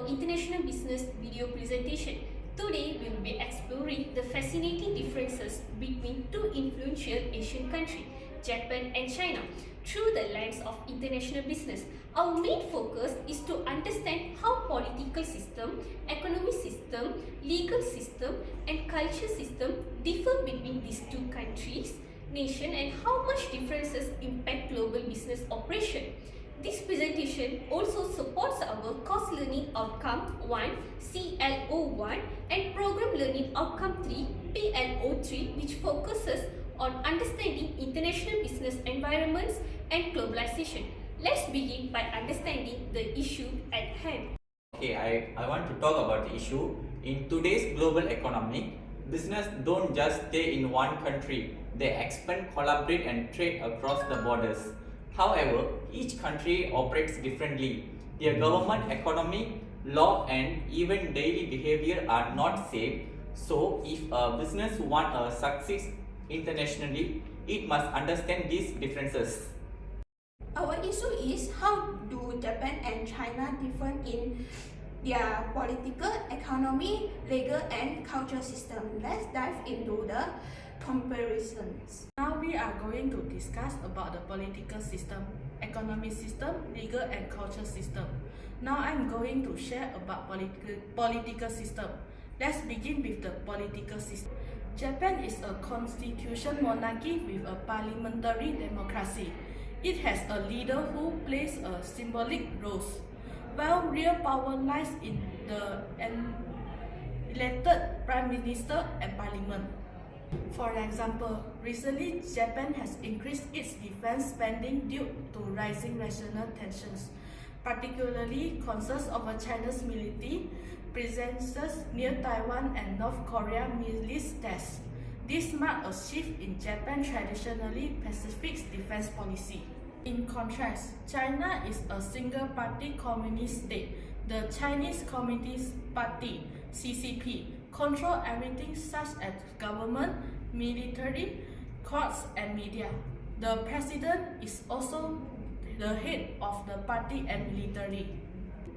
International Business video presentation. Today we will be exploring the fascinating differences between two influential Asian countries, Japan and China, through the lens of international business. Our main focus is to understand how political system, economic system, legal system and culture system differ between these two countries, nation, and how much differences impact global business operation. This presentation also supports our Course Learning Outcome 1 CLO1 and Program Learning Outcome 3 PLO3, which focuses on understanding international business environments and globalization. Let's begin by understanding the issue at hand. Okay, I want to talk about the issue. In today's global economy, business don't just stay in one country. They expand, collaborate and trade across the borders. However, each country operates differently. Their government, economy, law and even daily behavior are not same. So, if a business wants to succeed internationally, it must understand these differences. Our issue is how do Japan and China differ in their political, economy, legal and culture system. Let's dive into the comparisons. Now we are going to discuss about the political system, economic system, legal and culture system. Now I'm going to share about political system. Let's begin with the political system. Japan is a constitutional monarchy with a parliamentary democracy. It has a leader who plays a symbolic role, while real power lies in the elected prime minister and parliament. For example, recently Japan has increased its defense spending due to rising regional tensions, particularly concerns over China's military presence near Taiwan and North Korea military tests. This marked a shift in Japan's traditionally Pacific defense policy. In contrast, China is a single-party communist state. The Chinese Communist Party, CCP, control everything such as government, military, courts and media. The president is also the head of the party and military.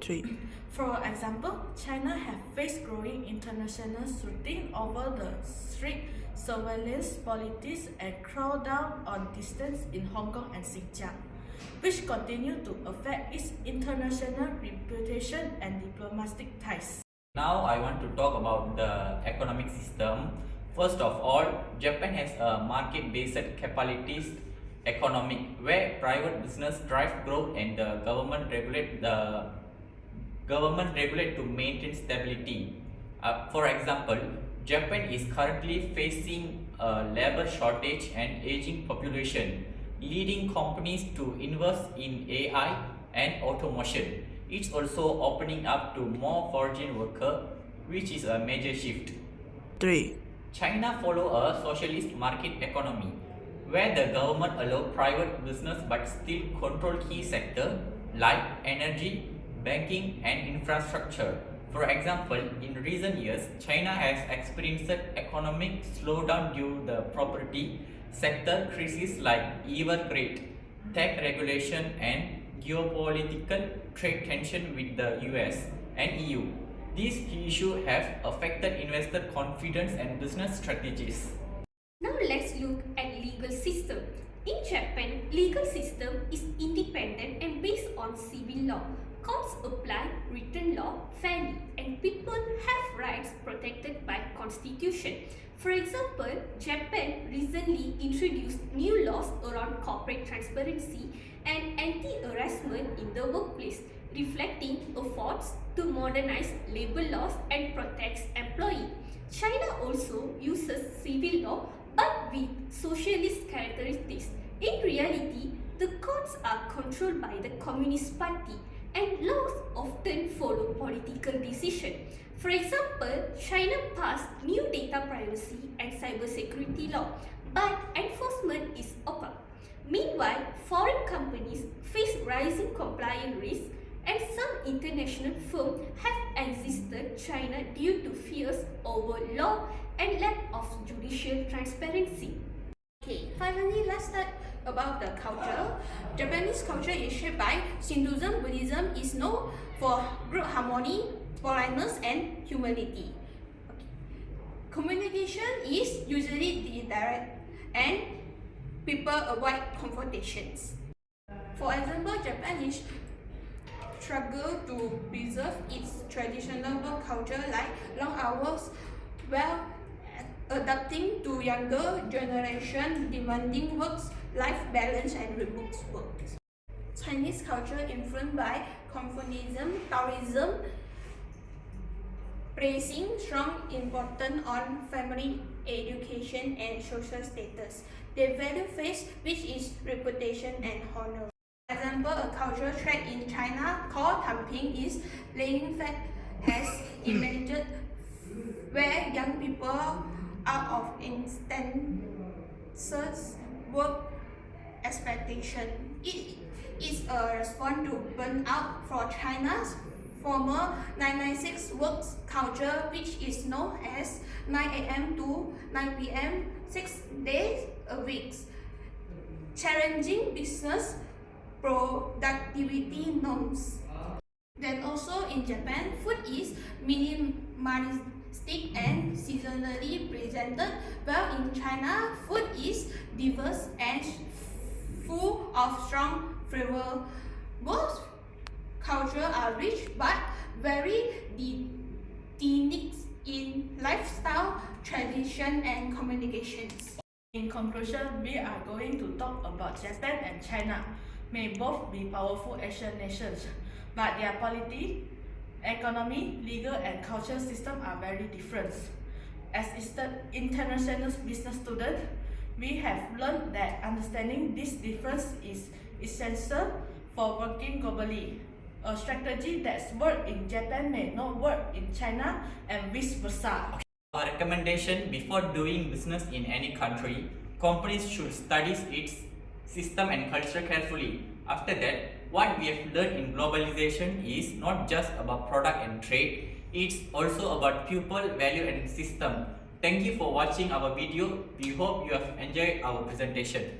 3. For example, China has faced growing international scrutiny over the strict surveillance policies and crackdown on dissidents in Hong Kong and Xinjiang, which continue to affect its international reputation and diplomatic ties. Now I want to talk about the economic system. First of all, Japan has a market-based capitalist economy where private business drive growth and the government regulate to maintain stability. For example, Japan is currently facing a labor shortage and aging population, leading companies to invest in AI and automation. It's also opening up to more foreign workers, which is a major shift. 3. China follows a socialist market economy, where the government allows private business but still control key sectors like energy, banking and infrastructure. For example, in recent years, China has experienced economic slowdown due to the property sector crises like Evergrande, tech regulation and geopolitical trade tension with the US and EU. These issues have affected investor confidence and business strategies. Now let's look at legal system. In Japan, legal system is independent and based on civil law. Courts apply written law fairly and people have rights protected by constitution. For example, Japan recently introduced new laws around corporate transparency and anti-harassment in the workplace, reflecting efforts to modernize labor laws and protect employees. China also uses civil law but with socialist characteristics. In reality, the courts are controlled by the Communist Party and laws often follow political decisions. For example, China passed new data privacy and cybersecurity law, but enforcement is opaque. Meanwhile, foreign companies face rising compliance risks and some international firms have exited China due to fears over law and lack of judicial transparency. Okay, finally, let's talk about the culture. Japanese culture is shaped by Shintoism. Buddhism is known for group harmony, politeness and humility. Communication is usually direct and people avoid confrontations. For example, Japan is struggle to preserve its traditional work culture like long hours while adapting to younger generation demanding work-life balance and remote work. Chinese culture influenced by Confucianism, Taoism, placing strong importance on family education and social status. They value faith, which is reputation and honor. For example, a cultural trait in China called tamping is laying flat has emerged where young people out of instances work expectation. It is a response to burnout for China's former 996 work culture, which is known as 9 a.m. to 9 p.m. 6 days a week, challenging business productivity norms. Then also in Japan, food is minimalistic and seasonally presented, while in China, food is diverse and full of strong flavor. Both cultures are rich but very distinct in lifestyle, tradition, and communications. In conclusion, we are going to talk about Japan and China. May both be powerful Asian nations, but their polity, economy, legal and cultural system are very different. As international business students, we have learned that understanding this difference is essential for working globally. A strategy that's worked in Japan may not work in China and vice versa. Our recommendation: before doing business in any country, companies should study its system and culture carefully. After that, what we have learned in globalization is not just about product and trade, it's also about people, value and system. Thank you for watching our video. We hope you have enjoyed our presentation.